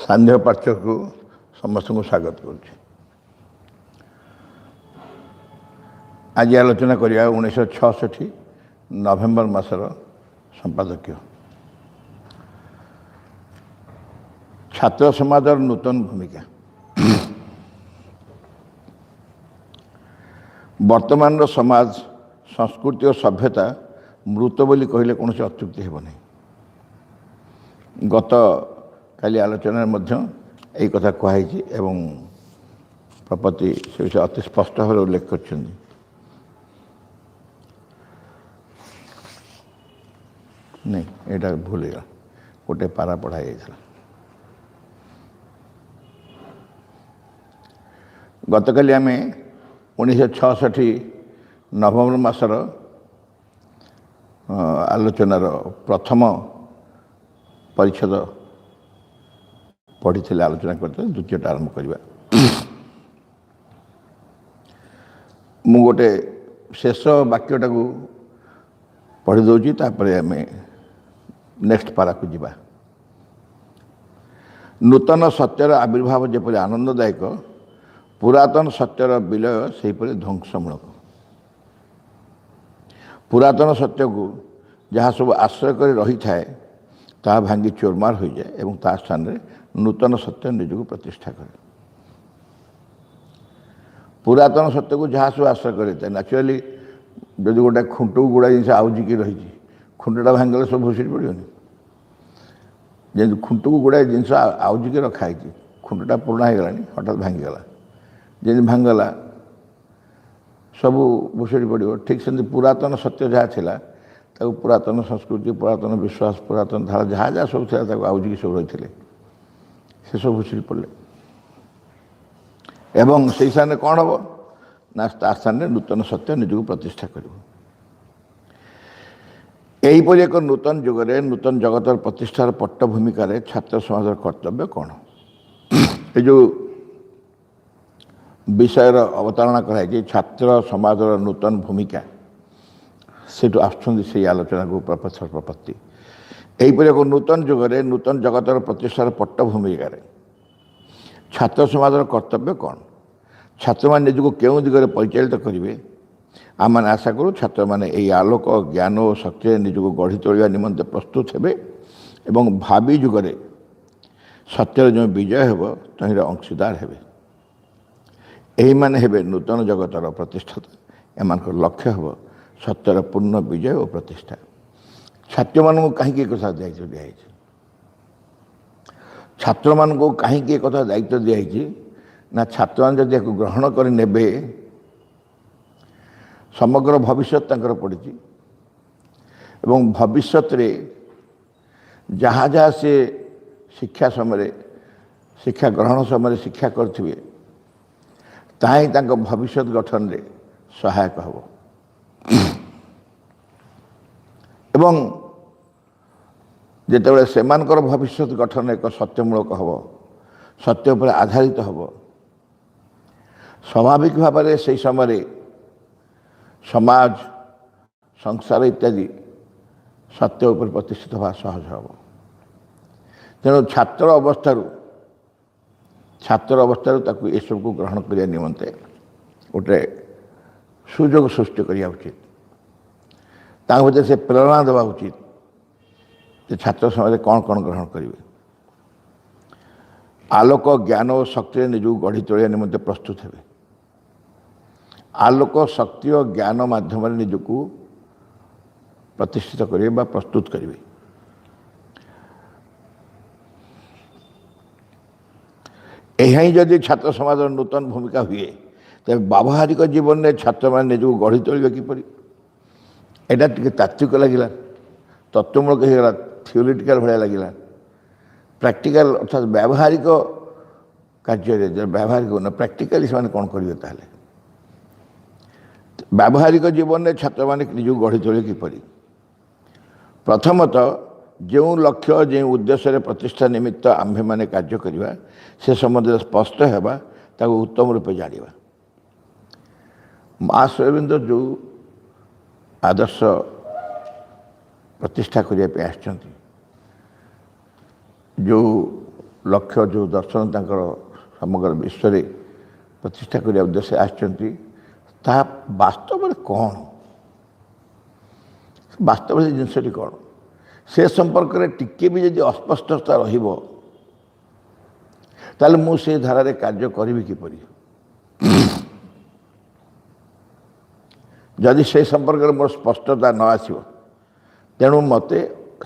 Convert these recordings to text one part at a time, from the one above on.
सान्ध्य पार्श्व को समस्त को स्वागत करुच्ची। आज आलोचना करिया 1966 नवेम्बर मासर संपादकीय छात्र समाज नूतन भूमिका। वर्तमान समाज संस्कृति और सभ्यता मृत बोली कहले कौन से अत्युक्ति हेब नहीं। गत काली आलोचना यही कथा कहुई एवं प्रपति से विषय अति स्पष्ट भाव उल्लेख कर नहीं यहाँ भूल गया गोटे पारा पढ़ाई गतकाली आम 1966 नवेम्बर मासर आलोचनार प्रथम परिच्छेद पढ़ी आलोचना करते द्वितीयटा आरंभ करवा। मु गोटे शेष वाक्यटा को पढ़ी दूची आम नेक्स्ट पारा को जीवा। नूतन सत्यर आविर्भाव जेपरि आनंददायक पुरातन सत्यर विलय सेहीपरि ध्वंसमूलक। पुरातन सत्य को जहाँ सब आश्रय कर रही थाए ता भांगी चोरमार हो जाए एवं ता स्थान रे नूतन सत्य निजक प्रतिष्ठा करे। पुरातन सत्य को जहाँ सब आश्रय करे नेचुराली जब गोटे खुंट को गुड़ा जिन आउजिकी रही खुंटा भांगले सब भूसी पड़ोनी। जब खुंट को गुड़ाए जिन आउजिकी रखाई खुंटा पुराणा हो गला हठात भांगीगला जमी भांगला सब भूसी पड़ो। ठीक से पुरातन सत्य जहाँ थिला ताको पुरातन संस्कृति पुरातन विश्वास पुरातन धारा जहाँ जहाँ सब था आउजिकी सब रही से सब भूसी पड़े एवं से स्थान कौन हम ना स्थान नूतन सत्य निजक प्रतिष्ठा कर। यहीपरि एक नूतन जुगरे नूतन जगतर प्रतिष्ठार पट्टभूमिकार छात्र समाज कर्तव्य कौन ये जो विषयर अवतारणा कराई छात्र समाज नूतन भूमिका से आलोचना को प्रोफेसर प्रपत्ति यहीपरि एक नूतन जुगरे नूतन जगतर प्रतिष्ठार पट्टभूमिकार छात्र समाज कर्तव्य कौन छात्र मान निजक क्यों दिगरे परिचालित करेंगे आम आशा करूँ छात्र मैंने यही आलोक ज्ञान और शक्ति निजक गढ़ी तोड़ा निमंते प्रस्तुत हेबे एवं भावी जुगरे सत्यर जो विजय हेब तहिर अंशीदार हेबे। यही माने हेबे नूतन जगतर प्रतिष्ठाता एम लक्ष्य हेब सत्यर पूर्ण विजय और प्रतिष्ठा। छात्र मान कहीं कथा दायित्व दिखाई छात्र मान कहीं कथा दायित्व दिखाई ना छात्र मान जब ग्रहण कर नेबे समग्र भविष्य पड़ी एवं भविष्य जहाँ जहाँ से शिक्षा समय शिक्षा ग्रहण समय शिक्षा करेंगे ताही भविष्य गठन रे सहायक हम एवं जितेबाला से भविष्य गठन एक सत्यमूलक हम सत्य उपर आधारित हम स्वाभाविक भाव में से समय समाज संसार इत्यादि सत्य उपर प्रतिष्ठित हवा सहज हम। तेणु छात्र अवस्था ये सब को ग्रहण करने निमंते गोटे सुजोग सृष्टि करने उचित भर से प्रेरणा देवा उचित कि छात्र समाज कौन कौन ग्रहण करेंगे। आलोक ज्ञान और शक्ति निजक गढ़ी तोड़ा निमंते प्रस्तुत हेबे। आलोक शक्ति और ज्ञान माध्यम निजक प्रतिष्ठित करेंगे प्रस्तुत करेंगे। यही जदि छात्र समाज नूतन भूमिका हुए तेज व्यावहारिक जीवन में छात्र मैंने निजक गढ़ी तोड़े किपर यहाँ टे तात्विक लगे तत्वमूलक होगा थियोरिटिकल भाया लगे प्रैक्टिकल अर्थात व्यावहारिक कार्य व्यावहारिक न प्रैक्टिकली से कौन करेंगे ताहले व्यावहारिक जीवन में छात्र मैंने निजक गढ़ी तोड़े किपर। प्रथमतः जो लक्ष्य जो उद्देश्य प्रतिष्ठा निमित्त आम्भे माने कार्य करिबा से संबंध स्पष्ट हेबा ताको उत्तम रूपे जानिबा। महाश्री अरविंद जो आदर्श प्रतिष्ठा करने आसचंती जो ଲକ୍ଷ୍ୟ ଯେଉଁ ଦର୍ଶନ ତାଙ୍କର ସମଗ୍ର ବିଶ୍ୱରେ ପ୍ରତିଷ୍ଠା କରିବା ଉଦ୍ଦେଶ୍ୟରେ ଆସିଛନ୍ତି ତାହା ବାସ୍ତବରେ କ'ଣ, ବାସ୍ତବରେ ଜିନିଷଟି କ'ଣ, ସେ ସମ୍ପର୍କରେ ଟିକେ ବି ଯଦି ଅସ୍ପଷ୍ଟତା ରହିବ ତାହେଲେ ମୁଁ ସେ ଧାରାରେ କାର୍ଯ୍ୟ କରିବି କିପରି? ଯଦି ସେ ସମ୍ପର୍କରେ ମୋର ସ୍ପଷ୍ଟତା ନ ଆସିବ ତେଣୁ ମୋତେ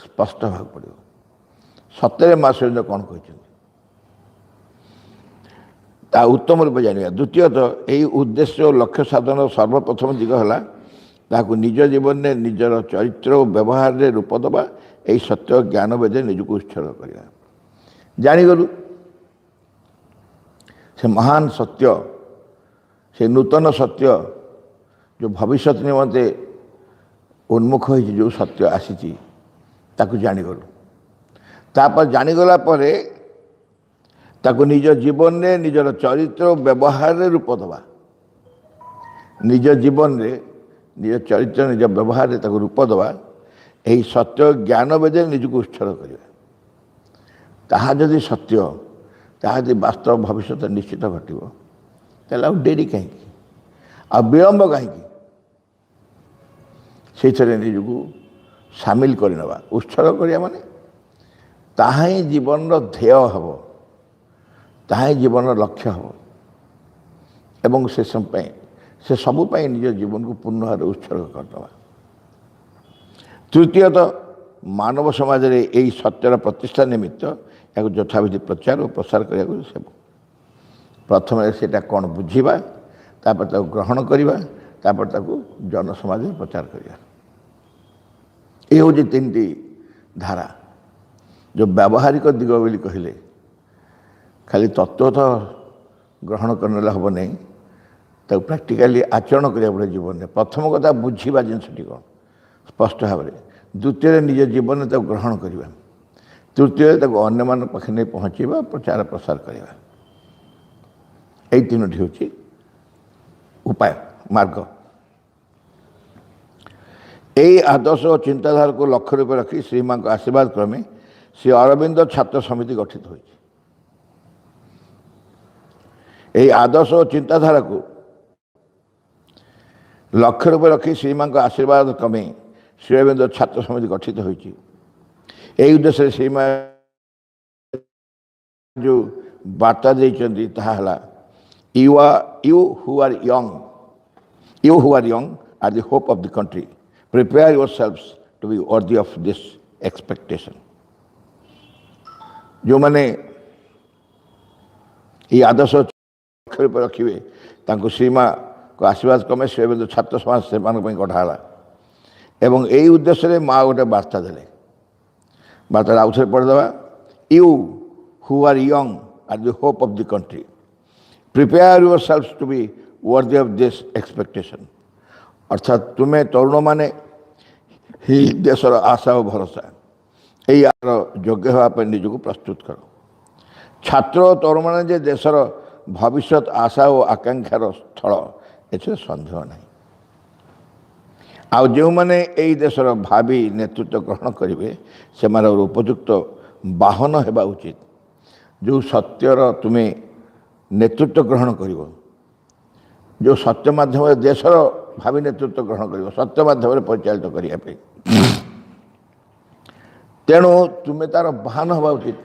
ସ୍ପଷ୍ଟ ହେବାକୁ ପଡ଼ିବ ସତରେ ମା ସୁରେନ୍ଦ୍ର କ'ଣ କହିଛନ୍ତି, ତା ଉତ୍ତମ ରୂପେ ଜାଣିବା। ଦ୍ୱିତୀୟତଃ ଏହି ଉଦ୍ଦେଶ୍ୟ ଓ ଲକ୍ଷ୍ୟ ସାଧନର ସର୍ବପ୍ରଥମ ଦିଗ ହେଲା ତାହାକୁ ନିଜ ଜୀବନରେ ନିଜର ଚରିତ୍ର ଓ ବ୍ୟବହାରରେ ରୂପ ଦେବା, ଏହି ସତ୍ୟ ଜ୍ଞାନ ବେଦରେ ନିଜକୁ ଉତ୍ସର୍ଗ କରିବା। ଜାଣିଗଲୁ ସେ ମହାନ ସତ୍ୟ, ସେ ନୂତନ ସତ୍ୟ ଯେଉଁ ଭବିଷ୍ୟତ ନିମନ୍ତେ ଉନ୍ମୁଖ ହୋଇଛି, ଯେଉଁ ସତ୍ୟ ଆସିଛି ତାକୁ ଜାଣିଗଲୁ। ତାପରେ ଜାଣିଗଲା ପରେ ତାକୁ ନିଜ ଜୀବନରେ ନିଜର ଚରିତ୍ର ଓ ବ୍ୟବହାରରେ ରୂପ ଦେବା। ନିଜ ଜୀବନରେ ନିଜ ଚରିତ୍ର ନିଜ ବ୍ୟବହାରରେ ତାକୁ ରୂପ ଦେବା, ଏହି ସତ୍ୟ ଜ୍ଞାନ ବେଦରେ ନିଜକୁ ଉତ୍ସର୍ଗ କରିବା। ତାହା ଯଦି ସତ୍ୟ, ତାହା ଯଦି ବାସ୍ତବ ଭବିଷ୍ୟତ ନିଶ୍ଚିତ ଘଟିବ ତାହେଲେ ଆଉ ଡେରି କାହିଁକି, ଆଉ ବିଳମ୍ବ କାହିଁକି? ସେଇଥିରେ ନିଜକୁ ସାମିଲ କରିନେବା, ଉତ୍ସର୍ଗ କରିବା ମାନେ ତାହା ହିଁ ଜୀବନର ଧ୍ୟେୟ ହେବ, ତାହା ହିଁ ଜୀବନର ଲକ୍ଷ୍ୟ ହେବ ଏବଂ ସେ ସବୁ ପାଇଁ ନିଜ ଜୀବନକୁ ପୂର୍ଣ୍ଣ ଭାବରେ ଉତ୍ସର୍ଗ କରିଦେବା। ତୃତୀୟତଃ ମାନବ ସମାଜରେ ଏହି ସତ୍ୟର ପ୍ରତିଷ୍ଠା ନିମିତ୍ତ ଏହାକୁ ଯଥାବିଧି ପ୍ରଚାର ଓ ପ୍ରସାର କରିବାକୁ ହେବ। ପ୍ରଥମେ ସେଇଟା କ'ଣ ବୁଝିବା, ତାପରେ ତାକୁ ଗ୍ରହଣ କରିବା, ତାପରେ ତାକୁ ଜନସମାଜରେ ପ୍ରଚାର କରିବା। ଏ ହେଉଛି ତିନିଟି ଧାରା। ଯେଉଁ ବ୍ୟବହାରିକ ଦିଗ ବୋଲି କହିଲେ ଖାଲି ତତ୍ତ୍ୱତଃ ଗ୍ରହଣ କରିନେଲେ ହେବ ନାହିଁ, ତାକୁ ପ୍ରାକ୍ଟିକାଲି ଆଚରଣ କରିବାକୁ ପଡ଼ିବ ଜୀବନରେ। ପ୍ରଥମ କଥା ବୁଝିବା ଜିନିଷଟି କ'ଣ ସ୍ପଷ୍ଟ ଭାବରେ, ଦ୍ୱିତୀୟରେ ନିଜ ଜୀବନରେ ତାକୁ ଗ୍ରହଣ କରିବା, ତୃତୀୟରେ ତାକୁ ଅନ୍ୟମାନଙ୍କ ପାଖରେ ନେଇ ପହଞ୍ଚିବା, ପ୍ରଚାର ପ୍ରସାର କରିବା। ଏହି ତିନୋଟି ହେଉଛି ଉପାୟ, ମାର୍ଗ। ଏହି ଆଦର୍ଶ ଓ ଚିନ୍ତାଧାରାକୁ ଲକ୍ଷ୍ୟ ରୂପେ ରଖି ଶ୍ରୀମାଙ୍କ ଆଶୀର୍ବାଦ କ୍ରମେ ଶ୍ରୀ ଅରବିନ୍ଦ ଛାତ୍ର ସମିତି ଗଠିତ ହୋଇଛି। ଏହି ଆଦର୍ଶ ଓ ଚିନ୍ତାଧାରାକୁ ଲକ୍ଷ୍ୟ ରୂପେ ରଖି ଶ୍ରୀମାଙ୍କ ଆଶୀର୍ବାଦ କ୍ରମେ ଶ୍ରୀ ଅରବିନ୍ଦ ଛାତ୍ର ସମିତି ଗଠିତ ହୋଇଛି। ଏହି ଉଦ୍ଦେଶ୍ୟରେ ଶ୍ରୀମା ଯେଉଁ ବାର୍ତ୍ତା ଦେଇଛନ୍ତି ତାହା ହେଲା, you who are young are the hope of the country. Prepare yourselves to be worthy of this expectation. ଯେଉଁମାନେ ଏହି ଆଦର୍ଶ ଲକ୍ଷ୍ୟ ରୂପେ ରଖିବେ ତାଙ୍କୁ ଶ୍ରୀମାଙ୍କ ଆଶୀର୍ବାଦ କ୍ରମେ ଶ୍ରୀ ଅରବିନ୍ଦ ଛାତ୍ର ସମାଜ ସେମାନଙ୍କ ପାଇଁ ଗଢ଼ା ହେଲା। ଏବଂ ଏହି ଉଦ୍ଦେଶ୍ୟରେ ମା ଗୋଟେ ବାର୍ତ୍ତା ଦେଲେ। ବାର୍ତ୍ତାରେ ଆଉଥରେ ପଢ଼ିଦେବା। You who are young are the hope of the country. Prepare yourselves to be worthy of this expectation. ଅର୍ଥାତ୍ ତୁମେ ତରୁଣମାନେ ହିଁ ଦେଶର ଆଶା ଓ ଭରସା, ଏହି ଆର ଯୋଗ୍ୟ ହେବା ପାଇଁ ନିଜକୁ ପ୍ରସ୍ତୁତ କର। ଛାତ୍ର ଓ ତରୁଣମାନେ ଯେ ଦେଶର ଭବିଷ୍ୟତ ଆଶା ଓ ଆକାଂକ୍ଷାର ସ୍ଥଳ, ଏଥିରେ ସନ୍ଦେହ ନାହିଁ। ଆଉ ଯେଉଁମାନେ ଏହି ଦେଶର ଭାବି ନେତୃତ୍ୱ ଗ୍ରହଣ କରିବେ ସେମାନଙ୍କର ଉପଯୁକ୍ତ ବାହନ ହେବା ଉଚିତ। ଯେଉଁ ସତ୍ୟର ତୁମେ ନେତୃତ୍ୱ ଗ୍ରହଣ କରିବ, ଯେଉଁ ସତ୍ୟ ମାଧ୍ୟମରେ ଦେଶର ଭାବି ନେତୃତ୍ୱ ଗ୍ରହଣ କରିବ, ସତ୍ୟ ମାଧ୍ୟମରେ ପରିଚାଳିତ କରିବା ପାଇଁ, ତେଣୁ ତୁମେ ତାର ବାହନ ହେବା ଉଚିତ।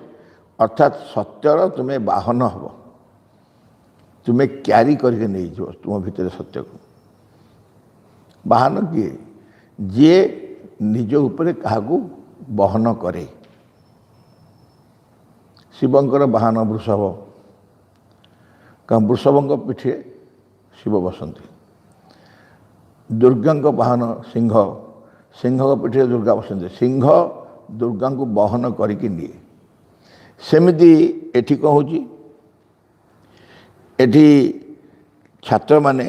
ଅର୍ଥାତ୍ ସତ୍ୟର ତୁମେ ବାହନ ହେବ, ତୁମେ କ୍ୟାରି କରିକି ନେଇଯିବ ତୁମ ଭିତରେ ସତ୍ୟକୁ। ବାହନ କିଏ? ଯିଏ ନିଜ ଉପରେ କାହାକୁ ବହନ କରେ। ଶିବଙ୍କର ବାହନ ବୃଷଭ, କାରଣ ବୃଷଭଙ୍କ ପିଠିରେ ଶିବ ବସନ୍ତି। ଦୁର୍ଗାଙ୍କ ବାହନ ସିଂହ, ସିଂହଙ୍କ ପିଠିରେ ଦୁର୍ଗା ବସନ୍ତି। ସିଂହ ଦୁର୍ଗାଙ୍କୁ ବହନ କରିକି ନିଏ। ସେମିତି ଏଠି କ'ଣ ହେଉଛି? ଏଠି ଛାତ୍ରମାନେ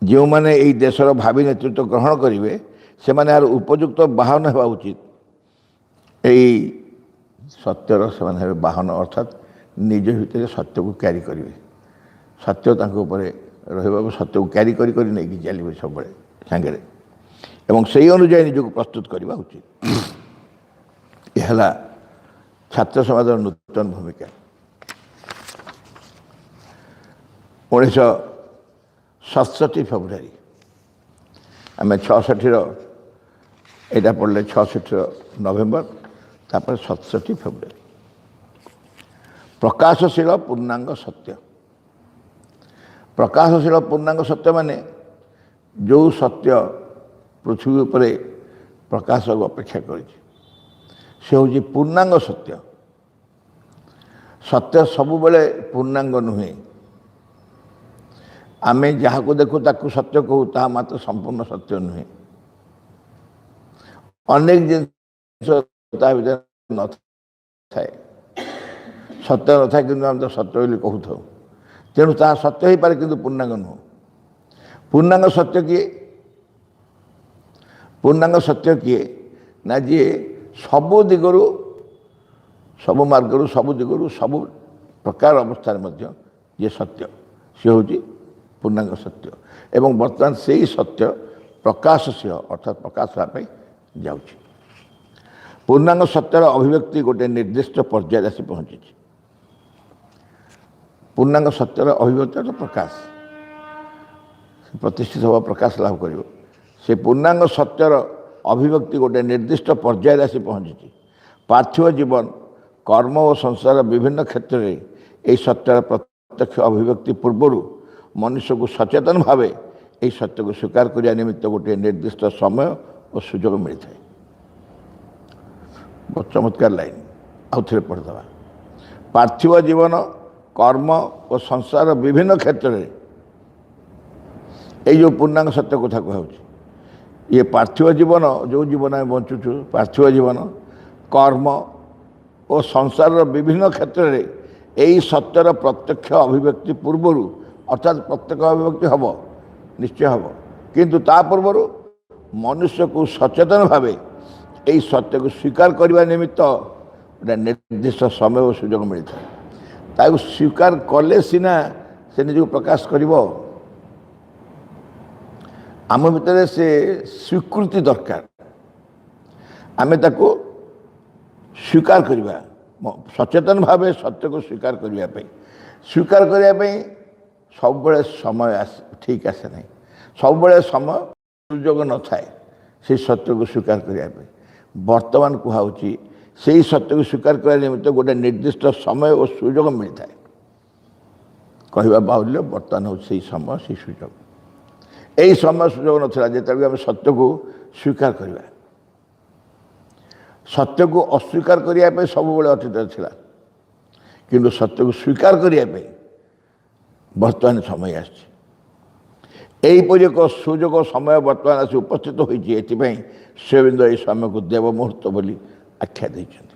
ଯେଉଁମାନେ ଏହି ଦେଶର ଭାବି ନେତୃତ୍ୱ ଗ୍ରହଣ କରିବେ ସେମାନେ ଏହାର ଉପଯୁକ୍ତ ବାହନ ହେବା ଉଚିତ। ଏହି ସତ୍ୟର ସେମାନେ ହେବେ ବାହନ, ଅର୍ଥାତ୍ ନିଜ ଭିତରେ ସତ୍ୟକୁ କ୍ୟାରି କରିବେ। ସତ୍ୟ ତାଙ୍କ ଉପରେ ରହିବାକୁ, ସତ୍ୟକୁ କ୍ୟାରି କରି କରି ନେଇକି ଚାଲିବେ ସବୁବେଳେ ସାଙ୍ଗରେ, ଏବଂ ସେହି ଅନୁଯାୟୀ ନିଜକୁ ପ୍ରସ୍ତୁତ କରିବା ଉଚିତ। ଏ ହେଲା ଛାତ୍ର ସମାଜର ନୂତନ ଭୂମିକା 1967 ଫେବୃଆରୀ ଆମେ 66ର ଏଇଟା ପଡ଼ିଲେ 66ର ନଭେମ୍ବର ତାପରେ 67 ଫେବୃଆରୀ ପ୍ରକାଶଶୀଳ ପୂର୍ଣ୍ଣାଙ୍ଗ ସତ୍ୟ ପ୍ରକାଶଶୀଳ ପୂର୍ଣ୍ଣାଙ୍ଗ ସତ୍ୟ ମାନେ ଯେଉଁ ସତ୍ୟ ପୃଥିବୀ ଉପରେ ପ୍ରକାଶକୁ ଅପେକ୍ଷା କରିଛି ସେ ହେଉଛି ପୂର୍ଣ୍ଣାଙ୍ଗ ସତ୍ୟ ସତ୍ୟ ସବୁବେଳେ ପୂର୍ଣ୍ଣାଙ୍ଗ ନୁହେଁ ଆମେ ଯାହାକୁ ଦେଖୁ ତାକୁ ସତ୍ୟ କହୁ ତାହା ମାତ୍ର ସମ୍ପୂର୍ଣ୍ଣ ସତ୍ୟ ନୁହେଁ ଅନେକ ଜିନିଷ ତା ଭିତରେ ନଥାଏ ସତ୍ୟ ନଥାଏ କିନ୍ତୁ ଆମେ ତ ସତ୍ୟ ବୋଲି କହୁଥାଉ ତେଣୁ ତାହା ସତ୍ୟ ହେଇପାରେ କିନ୍ତୁ ପୂର୍ଣ୍ଣାଙ୍ଗ ନୁହେଁ ପୂର୍ଣ୍ଣାଙ୍ଗ ସତ୍ୟ କିଏ ପୂର୍ଣ୍ଣାଙ୍ଗ ସତ୍ୟ କିଏ ନା ଯିଏ ସବୁ ଦିଗରୁ ସବୁ ମାର୍ଗରୁ ସବୁ ଦିଗରୁ ସବୁ ପ୍ରକାର ଅବସ୍ଥାରେ ମଧ୍ୟ ଯିଏ ସତ୍ୟ ସେ ହେଉଛି ପୂର୍ଣ୍ଣାଙ୍ଗ ସତ୍ୟ ଏବଂ ବର୍ତ୍ତମାନ ସେହି ସତ୍ୟ ପ୍ରକାଶଶୀଳ ଅର୍ଥାତ୍ ପ୍ରକାଶ ହେବା ପାଇଁ ଯାଉଛି ପୂର୍ଣ୍ଣାଙ୍ଗ ସତ୍ୟର ଅଭିବ୍ୟକ୍ତି ଗୋଟିଏ ନିର୍ଦ୍ଦିଷ୍ଟ ପର୍ଯ୍ୟାୟରେ ଆସି ପହଞ୍ଚିଛି ପୂର୍ଣ୍ଣାଙ୍ଗ ସତ୍ୟର ଅଭିବ୍ୟକ୍ତି ପ୍ରକାଶ ପ୍ରତିଷ୍ଠିତ ହେବା ପ୍ରକାଶ ଲାଭ କରିବ ସେ ପୂର୍ଣ୍ଣାଙ୍ଗ ସତ୍ୟର ଅଭିବ୍ୟକ୍ତି ଗୋଟିଏ ନିର୍ଦ୍ଦିଷ୍ଟ ପର୍ଯ୍ୟାୟରେ ଆସି ପହଞ୍ଚିଛି ପାର୍ଥିବ ଜୀବନ କର୍ମ ଓ ସଂସାର ବିଭିନ୍ନ କ୍ଷେତ୍ରରେ ଏହି ସତ୍ୟର ପ୍ରତ୍ୟକ୍ଷ ଅଭିବ୍ୟକ୍ତି ପୂର୍ବରୁ ମନୁଷ୍ୟକୁ ସଚେତନ ଭାବେ ଏହି ସତ୍ୟକୁ ସ୍ୱୀକାର କରିବା ନିମିତ୍ତ ଗୋଟିଏ ନିର୍ଦ୍ଦିଷ୍ଟ ସମୟ ଓ ସୁଯୋଗ ମିଳିଥାଏ ଚମତ୍କାର ଲାଇନ୍ ଆଉ ଥରେ ପଢ଼ିଦେବା ପାର୍ଥିବ ଜୀବନ କର୍ମ ଓ ସଂସାର ବିଭିନ୍ନ କ୍ଷେତ୍ରରେ ଏଇ ଯେଉଁ ପୂର୍ଣ୍ଣାଙ୍ଗ ସତ୍ୟ କଥା କୁହାଯାଉଛି ଇଏ ପାର୍ଥିବ ଜୀବନ ଯେଉଁ ଜୀବନ ଆମେ ବଞ୍ଚୁଛୁ ପାର୍ଥିବ ଜୀବନ କର୍ମ ଓ ସଂସାରର ବିଭିନ୍ନ କ୍ଷେତ୍ରରେ ଏହି ସତ୍ୟର ପ୍ରତ୍ୟକ୍ଷ ଅଭିବ୍ୟକ୍ତି ପୂର୍ବରୁ ଅର୍ଥାତ୍ ପ୍ରତ୍ୟକ୍ଷ ଅଭିବ୍ୟକ୍ତି ହେବ ନିଶ୍ଚୟ ହେବ କିନ୍ତୁ ତା ପୂର୍ବରୁ ମନୁଷ୍ୟକୁ ସଚେତନ ଭାବେ ଏହି ସତ୍ୟକୁ ସ୍ୱୀକାର କରିବା ନିମିତ୍ତ ଗୋଟେ ନିର୍ଦ୍ଦିଷ୍ଟ ସମୟ ଓ ସୁଯୋଗ ମିଳିଥାଏ ତାକୁ ସ୍ୱୀକାର କଲେ ସିନା ସେ ନିଜକୁ ପ୍ରକାଶ କରିବ ଆମ ଭିତରେ ସେ ସ୍ୱୀକୃତି ଦରକାର ଆମେ ତାକୁ ସ୍ୱୀକାର କରିବା ସଚେତନ ଭାବେ ସତ୍ୟକୁ ସ୍ୱୀକାର କରିବା ପାଇଁ ସବୁବେଳେ ସମୟ ଠିକ୍ ଆସେ ନାହିଁ ସବୁବେଳେ ସମୟ ସୁଯୋଗ ନଥାଏ ସେହି ସତ୍ୟକୁ ସ୍ୱୀକାର କରିବା ପାଇଁ ବର୍ତ୍ତମାନ କୁହାହେଉଛି ସେହି ସତ୍ୟକୁ ସ୍ୱୀକାର କରିବା ନିମିତ୍ତ ଗୋଟେ ନିର୍ଦ୍ଦିଷ୍ଟ ସମୟ ଓ ସୁଯୋଗ ମିଳିଥାଏ କହିବା ବାହୁଲ୍ୟ ବର୍ତ୍ତମାନ ହେଉଛି ସେହି ସମୟ ସେହି ସୁଯୋଗ ଏହି ସମୟ ସୁଯୋଗ ନଥିଲା ଯେତେବେଳେ ଆମେ ସତ୍ୟକୁ ସ୍ୱୀକାର କରିବା ସତ୍ୟକୁ ଅସ୍ୱୀକାର କରିବା ପାଇଁ ସବୁବେଳେ ଅତୀତରେ ଥିଲା କିନ୍ତୁ ସତ୍ୟକୁ ସ୍ୱୀକାର କରିବା ପାଇଁ ବର୍ତ୍ତମାନ ସମୟ ଆସିଛି ଏହିପରି ଏକ ସୁଯୋଗ ସମୟ ବର୍ତ୍ତମାନ ଆସି ଉପସ୍ଥିତ ହୋଇଛି ଏଥିପାଇଁ ଶ୍ରୀ ଅରବିନ୍ଦ ଏହି ସମୟକୁ ଦେବ ମୁହୂର୍ତ୍ତ ବୋଲି ଆଖ୍ୟା ଦେଇଛନ୍ତି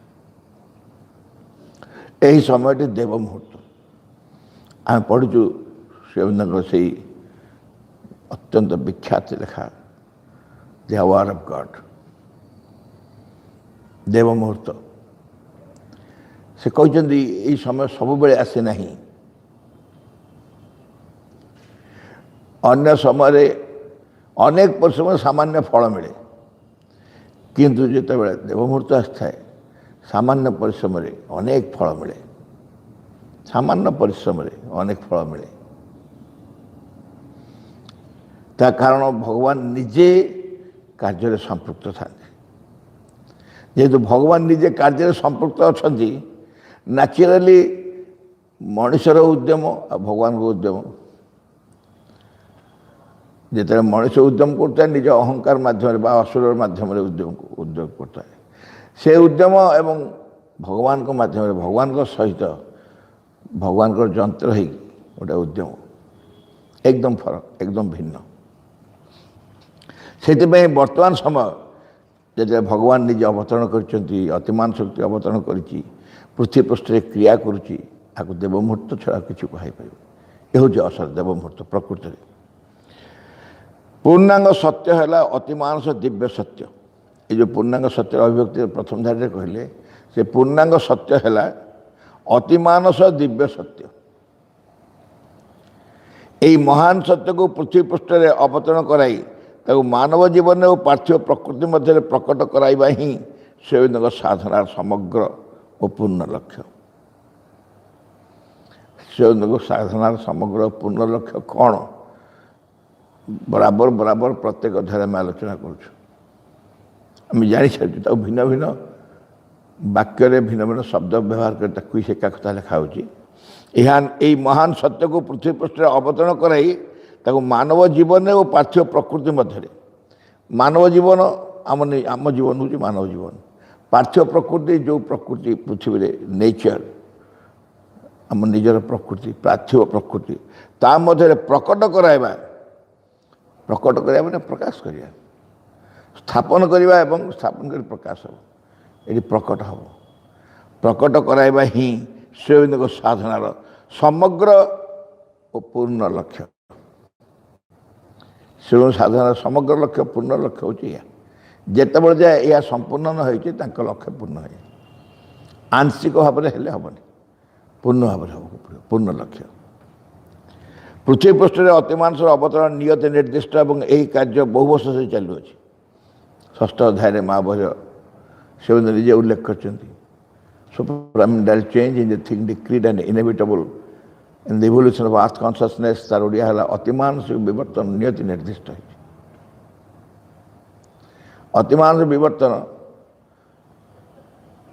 ଏହି ସମୟଟି ଦେବ ମୁହୂର୍ତ୍ତ ଆମେ ପଢ଼ୁଛୁ ଶ୍ରୀ ଅରବିନ୍ଦଙ୍କର ସେହି ଅତ୍ୟନ୍ତ ବିଖ୍ୟାତ ଲେଖା ଦି ଆୱାର ଅଫ୍ ଗଡ୍ ଦେବ ମୁହୂର୍ତ୍ତ ସେ କହିଛନ୍ତି ଏହି ସମୟ ସବୁବେଳେ ଆସେ ନାହିଁ ଅନ୍ୟ ସମୟରେ ଅନେକ ପରିଶ୍ରମରେ ସାମାନ୍ୟ ଫଳ ମିଳେ କିନ୍ତୁ ଯେତେବେଳେ ଦେବ ମୁହୂର୍ତ୍ତ ଆସିଥାଏ ସାମାନ୍ୟ ପରିଶ୍ରମରେ ଅନେକ ଫଳ ମିଳେ ସାମାନ୍ୟ ପରିଶ୍ରମରେ ଅନେକ ଫଳ ମିଳେ ତା କାରଣ ଭଗବାନ ନିଜେ କାର୍ଯ୍ୟରେ ସମ୍ପୃକ୍ତ ଥାନ୍ତି ଯେହେତୁ ଭଗବାନ ନିଜେ କାର୍ଯ୍ୟରେ ସମ୍ପୃକ୍ତ ଅଛନ୍ତି ନ୍ୟାଚୁରାଲି ମଣିଷର ଉଦ୍ୟମ ଆଉ ଭଗବାନଙ୍କ ଉଦ୍ୟମ ଯେତେବେଳେ ମଣିଷ ଉଦ୍ୟମ କରୁଥାଏ ନିଜ ଅହଙ୍କାର ମାଧ୍ୟମରେ ବା ଅସୁର ମାଧ୍ୟମରେ ଉଦ୍ୟମ କରୁଥାଏ ସେ ଉଦ୍ୟମ ଏବଂ ଭଗବାନଙ୍କ ମାଧ୍ୟମରେ ଭଗବାନଙ୍କ ସହିତ ଭଗବାନଙ୍କର ଯନ୍ତ୍ର ହେଇକି ଗୋଟେ ଉଦ୍ୟମ ଏକଦମ ଫରକ ଏକଦମ ଭିନ୍ନ ସେଥିପାଇଁ ବର୍ତ୍ତମାନ ସମୟ ଯେତେବେଳେ ଭଗବାନ ନିଜେ ଅବତରଣ କରିଛନ୍ତି ଅତିମାନ ଶକ୍ତି ଅବତରଣ କରିଛି ପୃଥିବୀ ପୃଷ୍ଠରେ କ୍ରିୟା କରୁଛି ତାକୁ ଦେବ ମୁହୂର୍ତ୍ତ ଛଡ଼ା କିଛି କୁହାଇପାରିବ ଏ ହେଉଛି ଅସଲ ଦେବ ମୁହୂର୍ତ୍ତ ପ୍ରକୃତରେ ପୂର୍ଣ୍ଣାଙ୍ଗ ସତ୍ୟ ହେଲା ଅତିମାନସ ଦିବ୍ୟ ସତ୍ୟ ଏ ଯେଉଁ ପୂର୍ଣ୍ଣାଙ୍ଗ ସତ୍ୟର ଅଭିବ୍ୟକ୍ତି ପ୍ରଥମ ଧାରରେ କହିଲେ ସେ ପୂର୍ଣ୍ଣାଙ୍ଗ ସତ୍ୟ ହେଲା ଅତିମାନସ ଦିବ୍ୟ ସତ୍ୟ ଏହି ମହାନ ସତ୍ୟକୁ ପୃଥିବୀ ପୃଷ୍ଠରେ ଅବତରଣ କରାଇ ତାକୁ ମାନବ ଜୀବନରେ ଓ ପାର୍ଥିବ ପ୍ରକୃତି ମଧ୍ୟରେ ପ୍ରକଟ କରାଇବା ହିଁ ଶ୍ରୀ ଅରବିନ୍ଦଙ୍କ ସାଧନାର ସମଗ୍ର ଓ ପୂର୍ଣ୍ଣ ଲକ୍ଷ୍ୟ। ଶିବଙ୍କ ସାଧନାର ସମଗ୍ର ପୂର୍ଣ୍ଣ ଲକ୍ଷ୍ୟ କ'ଣ? ବରାବର ପ୍ରତ୍ୟେକ ଅଧ୍ୟାୟରେ ଆମେ ଆଲୋଚନା କରୁଛୁ। ଆମେ ଜାଣିସାରିଛୁ ତାକୁ ଭିନ୍ନ ଭିନ୍ନ ବାକ୍ୟରେ ଭିନ୍ନ ଭିନ୍ନ ଶବ୍ଦ ବ୍ୟବହାର କରି ତାକୁ ସେ ଏକା କଥା ଲେଖା ହେଉଛି। ଏହି ମହାନ ସତ୍ୟକୁ ପୃଥିବୀ ପୃଷ୍ଠରେ ଅବତରଣ କରାଇ ତାକୁ ମାନବ ଜୀବନରେ ଓ ପାର୍ଥିବ ପ୍ରକୃତି ମଧ୍ୟରେ, ମାନବ ଜୀବନ ଆମ ଜୀବନ ହେଉଛି ମାନବ ଜୀବନ, ପାର୍ଥିବ ପ୍ରକୃତି ଯେଉଁ ପ୍ରକୃତି ପୃଥିବୀରେ ନେଚର, ଆମ ନିଜର ପ୍ରକୃତି, ପାର୍ଥିବ ପ୍ରକୃତି, ତା ମଧ୍ୟରେ ପ୍ରକଟ କରାଇବା ମାନେ ପ୍ରକାଶ କରିବା, ସ୍ଥାପନ କରିବା ଏବଂ ସ୍ଥାପନ କରି ପ୍ରକାଶ ହେବ। ଏଠି ପ୍ରକଟ ହେବ, ପ୍ରକଟ କରାଇବା ହିଁ ଶ୍ରୀଅରବିନ୍ଦଙ୍କ ସାଧନାର ସମଗ୍ର ଓ ପୂର୍ଣ୍ଣ ଲକ୍ଷ୍ୟ। ଶ୍ରୀଅରବିନ୍ଦ ସାଧନାର ସମଗ୍ର ଲକ୍ଷ୍ୟ, ପୂର୍ଣ୍ଣ ଲକ୍ଷ୍ୟ ହେଉଛି ଏହା। ଯେତେବେଳେ ଯାଏ ଏହା ସମ୍ପୂର୍ଣ୍ଣ ନ ହୋଇଛି ତାଙ୍କ ଲକ୍ଷ୍ୟ ପୂର୍ଣ୍ଣ ହୁଏ। ଆଂଶିକ ଭାବରେ ହେଲେ ହେବନି, ପୂର୍ଣ୍ଣ ଭାବରେ ହେବାକୁ ପଡ଼ିବ, ପୂର୍ଣ୍ଣ ଲକ୍ଷ୍ୟ। ପୃଥିବୀ ପୃଷ୍ଠରେ ଅତିମାନସର ଅବତରଣ ନିୟତ ନିର୍ଦ୍ଦିଷ୍ଟ ଏବଂ ଏହି କାର୍ଯ୍ୟ ବହୁ ବର୍ଷ ଧରି ଚାଲୁଅଛି। ଷଷ୍ଠ ଅଧ୍ୟାୟରେ ମହାବୀର ଶ୍ରୀଅରବିନ୍ଦ ନିଜେ ଉଲ୍ଲେଖ କରିଛନ୍ତି, ସୁପରାମେଣ୍ଟାଲ change in the thing ଡିକ୍ରିଡ୍ and ଇନେଭିଟେବଲ୍ in the evolution of earth consciousness, ତାର ଓଡ଼ିଆ ହେଲା ଅତିମାନସିକ ବିବର୍ତ୍ତନ ନିୟତି ନିର୍ଦ୍ଦିଷ୍ଟ ହୋଇଛି। ଅତିମାନସିକ ବିବର୍ତ୍ତନ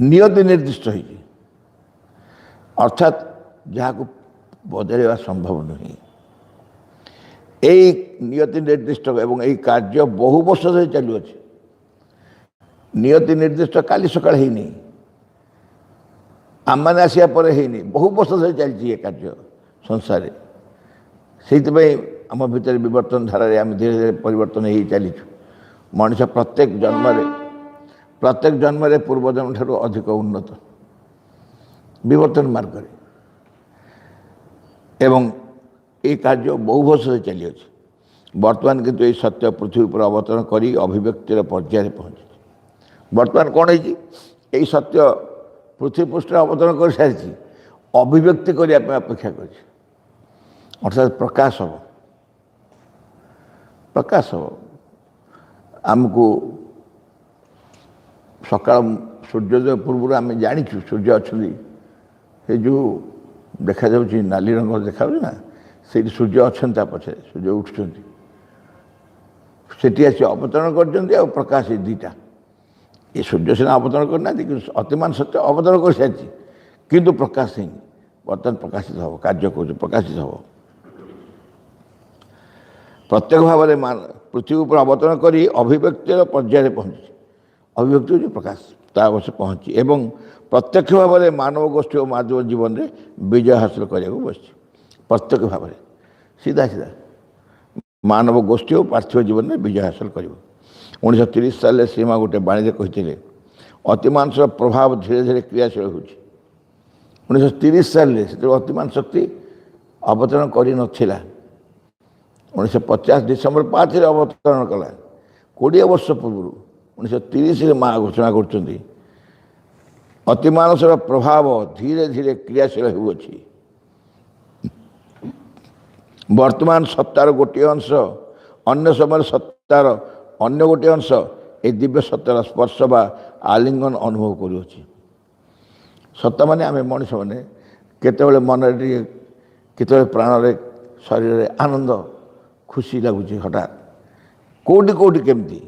ନିୟତି ନିର୍ଦ୍ଦିଷ୍ଟ ହୋଇଛି, ଅର୍ଥାତ୍ ଯାହାକୁ ବଦଳାଇବା ସମ୍ଭବ ନୁହେଁ। ଏହି ନିୟତି ନିର୍ଦ୍ଦିଷ୍ଟ ଏବଂ ଏହି କାର୍ଯ୍ୟ ବହୁ ବର୍ଷ ଧରି ଚାଲୁଅଛି। ନିୟତି ନିର୍ଦ୍ଦିଷ୍ଟ କାଲି ସକାଳେ ହେଇନି, ଆମମାନେ ଆସିବା ପରେ ହେଇନି, ବହୁ ବର୍ଷ ଧରି ଚାଲିଛି ଏ କାର୍ଯ୍ୟ ସଂସାରରେ। ସେଇଥିପାଇଁ ଆମ ଭିତରେ ବିବର୍ତ୍ତନ ଧାରାରେ ଆମେ ଧୀରେ ଧୀରେ ପରିବର୍ତ୍ତନ ହେଇ ଚାଲିଛୁ। ମଣିଷ ପ୍ରତ୍ୟେକ ଜନ୍ମରେ ପୂର୍ବଜନ୍ମ ଠାରୁ ଅଧିକ ଉନ୍ନତ ବିବର୍ତ୍ତନ ମାର୍ଗରେ, ଏବଂ এই କାର୍ଯ୍ୟ ବହୁ ବର୍ଷ ଧରି ଚାଲିଅଛି। ବର୍ତ୍ତମାନ କିନ୍ତୁ ଏହି ସତ୍ୟ ପୃଥିବୀ ଉପରେ ଅବତରଣ କରି ଅଭିବ୍ୟକ୍ତିର ପର୍ଯ୍ୟାୟରେ ପହଞ୍ଚିଛି। ବର୍ତ୍ତମାନ କ'ଣ ହେଇଛି? ଏହି ସତ୍ୟ ପୃଥିବୀ ପୃଷ୍ଠରେ ଅବତରଣ କରିସାରିଛି, ଅଭିବ୍ୟକ୍ତି କରିବା ପାଇଁ ଅପେକ୍ଷା କରିଛି, ଅର୍ଥାତ୍ ପ୍ରକାଶ ହେବ। ଆମକୁ ସକାଳ ସୂର୍ଯ୍ୟୋଦୟ ପୂର୍ବରୁ ଆମେ ଜାଣିଛୁ ସୂର୍ଯ୍ୟ ଅଛନ୍ତି। ସେ ଯେଉଁ ଦେଖାଯାଉଛି ନାଲି ରଙ୍ଗର ଦେଖାଯାଉଛି ନା, ସେଇଠି ସୂର୍ଯ୍ୟ ଅଛନ୍ତି, ତା ପଛରେ ସୂର୍ଯ୍ୟ ଉଠୁଛନ୍ତି, ସେଠି ଆସି ଅବତରଣ କରିଛନ୍ତି। ଆଉ ପ୍ରକାଶ ଏ ଦୁଇଟା, ଏ ସୂର୍ଯ୍ୟ ସିନା ଅବତରଣ କରିନାହାନ୍ତି, କିନ୍ତୁ ଅତିମାନ ସତ୍ୟ ଅବତରଣ କରିସାରିଛି, କିନ୍ତୁ ପ୍ରକାଶ ହେଇନି। ବର୍ତ୍ତମାନ ପ୍ରକାଶିତ ହେବ, କାର୍ଯ୍ୟ କରୁଛି, ପ୍ରକାଶିତ ହେବ। ପ୍ରତ୍ୟେକ ଭାବରେ ପୃଥିବୀ ଉପରେ ଅବତରଣ କରି ଅଭିବ୍ୟକ୍ତିର ପର୍ଯ୍ୟାୟରେ ପହଞ୍ଚିଛି। ଅଭିବ୍ୟକ୍ତି ହେଉଛି ପ୍ରକାଶ, ତା ଅବଶ୍ୟ ପହଞ୍ଚି ଏବଂ ପ୍ରତ୍ୟକ୍ଷ ଭାବରେ ମାନବ ଗୋଷ୍ଠୀ ଓ ମାଧବ ଜୀବନରେ ବିଜୟ ହାସଲ କରିବାକୁ ବସିଛି। ପ୍ରତ୍ୟକ୍ଷ ଭାବରେ ସିଧା ମାନବ ଗୋଷ୍ଠୀ ଓ ପାର୍ଥିବ ଜୀବନରେ ବିଜୟ ହାସଲ କରିବ। 1930 ସାଲରେ ଶ୍ରୀମା ଗୋଟେ ବାଣୀରେ କହିଥିଲେ, ଅତିମାନସର ପ୍ରଭାବ ଧୀରେ ଧୀରେ କ୍ରିୟାଶୀଳ ହେଉଛି। 1930 ସାଲରେ ସେତେବେଳେ ଅତିମାନ ଶକ୍ତି ଅବତରଣ କରିନଥିଲା। 1950 ଡିସେମ୍ବର 5ରେ ଅବତରଣ କଲା। 20 ବର୍ଷ ପୂର୍ବରୁ 1930ରେ ମା ଘୋଷଣା କରୁଛନ୍ତି, ଅତିମାନସର ପ୍ରଭାବ ଧୀରେ ଧୀରେ କ୍ରିୟାଶୀଳ ହେଉଅଛି। ବର୍ତ୍ତମାନ ସତ୍ତାର ଗୋଟିଏ ଅଂଶ ଅନ୍ୟ ସମୟରେ ସତ୍ତାର ଅନ୍ୟ ଗୋଟିଏ ଅଂଶ ଏହି ଦିବ୍ୟ ସତ୍ତାର ସ୍ପର୍ଶ ବା ଆଲିଙ୍ଗନ ଅନୁଭବ କରୁଅଛି। ସତ୍ତା ମାନେ ଆମେ ମଣିଷମାନେ କେତେବେଳେ ମନରେ ଟିକେ, କେତେବେଳେ ପ୍ରାଣରେ, ଶରୀରରେ ଆନନ୍ଦ ଖୁସି ଲାଗୁଛି ହଠାତ୍, କେଉଁଠି କେମିତି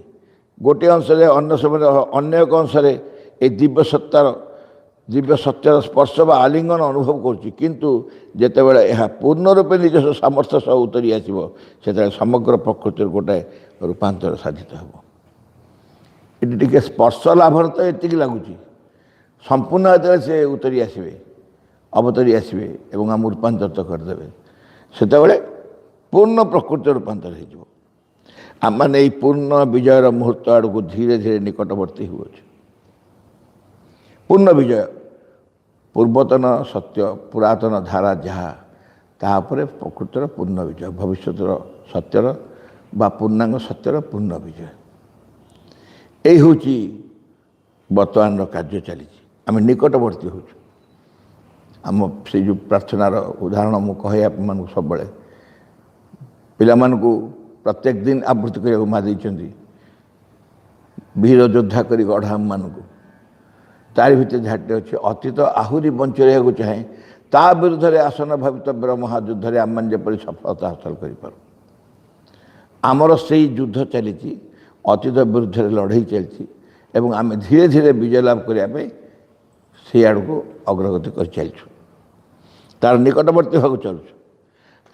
ଗୋଟିଏ ଅଂଶରେ, ଅନ୍ୟ ସମୟରେ ଅନ୍ୟ ଏକ ଅଂଶରେ ଏହି ଦିବ୍ୟ ସତ୍ୟର ସ୍ପର୍ଶ ବା ଆଲିଙ୍ଗନ ଅନୁଭବ କରୁଛି। କିନ୍ତୁ ଯେତେବେଳେ ଏହା ପୂର୍ଣ୍ଣ ରୂପେ ନିଜସ୍ୱ ସାମର୍ଥ୍ୟ ସହ ଉତରି ଆସିବ, ସେତେବେଳେ ସମଗ୍ର ପ୍ରକୃତିର ଗୋଟାଏ ରୂପାନ୍ତର ସାଧିତ ହେବ। ଏଠି ଟିକେ ସ୍ପର୍ଶ ଲାଭର ତ ଏତିକି ଲାଗୁଛି, ସମ୍ପୂର୍ଣ୍ଣ ଯେତେବେଳେ ସେ ଅବତରି ଆସିବେ ଏବଂ ଆମ ରୂପାନ୍ତରିତ କରିଦେବେ, ସେତେବେଳେ ପୂର୍ଣ୍ଣ ପ୍ରକୃତିର ରୂପାନ୍ତର ହୋଇଯିବ। ଆମମାନେ ଏହି ପୂର୍ଣ୍ଣ ବିଜୟର ମୁହୂର୍ତ୍ତ ଆଡ଼କୁ ଧୀରେ ଧୀରେ ନିକଟବର୍ତ୍ତୀ ହେଉଅଛୁ। ପୂର୍ଣ୍ଣ ବିଜୟ, ପୂର୍ବତନ ସତ୍ୟ, ପୁରାତନ ଧାରା ଯାହା, ତାହା ଉପରେ ପ୍ରକୃତିର ପୂର୍ଣ୍ଣ ବିଜୟ, ଭବିଷ୍ୟତର ସତ୍ୟର ବା ପୂର୍ଣ୍ଣାଙ୍ଗ ସତ୍ୟର ପୂର୍ଣ୍ଣ ବିଜୟ। ଏହି ହେଉଛି ବର୍ତ୍ତମାନର କାର୍ଯ୍ୟ ଚାଲିଛି। ଆମେ ନିକଟବର୍ତ୍ତୀ ହେଉଛୁ। ଆମ ସେଇ ଯେଉଁ ପ୍ରାର୍ଥନାର ଉଦାହରଣ ମୁଁ କହେ ଆପଣମାନଙ୍କୁ ସବୁବେଳେ, ପିଲାମାନଙ୍କୁ ପ୍ରତ୍ୟେକ ଦିନ ଆବୃତ୍ତି କରିବାକୁ ମା ଦେଇଛନ୍ତି, ବୀର ଯୋଦ୍ଧା କରି ଗଢ଼ା ଆମମାନଙ୍କୁ। तारि भितर झाटी अच्छे अतीत आहुरी बंच रहा चाहे ता विरुद्ध आसन भवितव्य महायुद्ध आम जपरी सफलता हासिल कर आमर से युद्ध चली अतीत विरुद्ध लड़ई चलती आम धीरे धीरे विजय लाभ करने से आड़ को अग्रगति कर चलु तार निकटवर्ती होगा चलु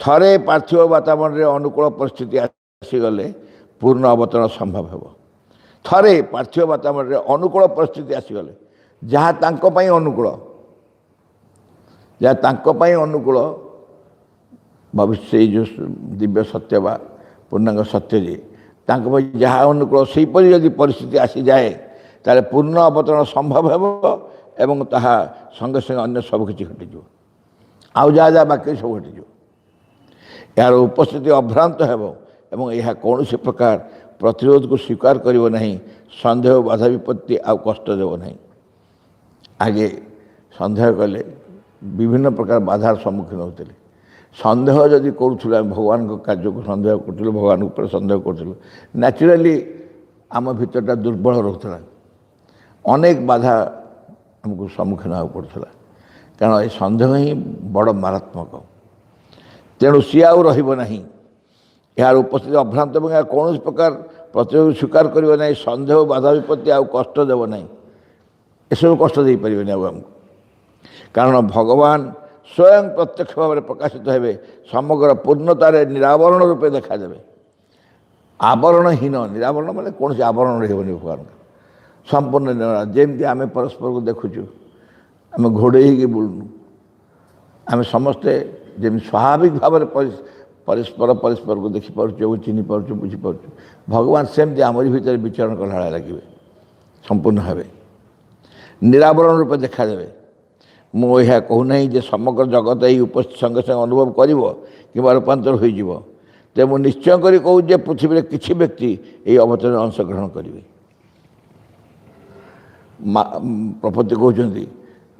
थरे पार्थिव वातावरण में अनुकूल परिस्थिति आसीगले पूर्ण अवतरण संभव हो थरे पार्थिव वातावरण में अनुकूल परिस्थिति आसीगले जहाँ तांको पाई अनुकूल जहाँ तांको पाई अनुकूल भविष्य जो दिव्य सत्य बा पूर्णांग सत्य जी तांको पाई जहाँ अनुकूल से परिस्थिति आसी जाए ताले पूर्ण अवतरण संभव हो एवं ताहा संगे संगे अन्य सबकि घटिज आउ जहाँ जहाँ बाकी सब घटिज यार उपस्थिति अभ्रांत हो यह कौन प्रकार प्रतिरोध को स्वीकार करिवो नहीं संदेह बाधा विपत्ति आउ कष्ट देव नहीं आगे संदेह कले विभिन्न प्रकार बाधार सम्मुखीन होते संदेह जदि करूँ भगवान को कार्य को संदेह करूँ भगवान उपर संदेह करूँ न्याचुराली आम भीतरटा दुर्बल रोला अनेक बाधा आमको सम्मुखीन होगा पड़ता कारण ये संदेह ही बड़ मारात्मक तेणु सी आउ रही यार उपस्थिति अभ्रांत कौन प्रकार प्रतिरोध स्वीकार करिवो नहीं संदेह बाधा विपत्ति आउ कष्ट देव नहीं एसबू कष्ट दे पारे आमको कारण भगवान स्वयं प्रत्यक्ष भाव में प्रकाशित हेबे समग्र पूर्णतार निरावरण रूपे देखादेवे आवरणहीन निरावरण माने कौन से आवरण रही भगवान संपूर्ण जमती आम परस्पर को देखुचु आम घोड़े बुलूनु आम समस्ते जमी स्वाभाविक भाव में परस्पर परस्पर को देखिपुर चिन्ह पार्चु बुझीपुर भगवान सेमती आमरी भीतर विचरण कला लगे संपूर्ण भाव निरावरण रूपे देखादेवे मुझे कहूना जे समग्र जगत यही उपस्थित संगे संगे अनुभव कर कि रूपांतर हो तो मुझे निश्चय कर कहूँ पृथ्वी किसी व्यक्ति यही अवतरण अंशग्रहण करेंगे प्रपत्ति कहते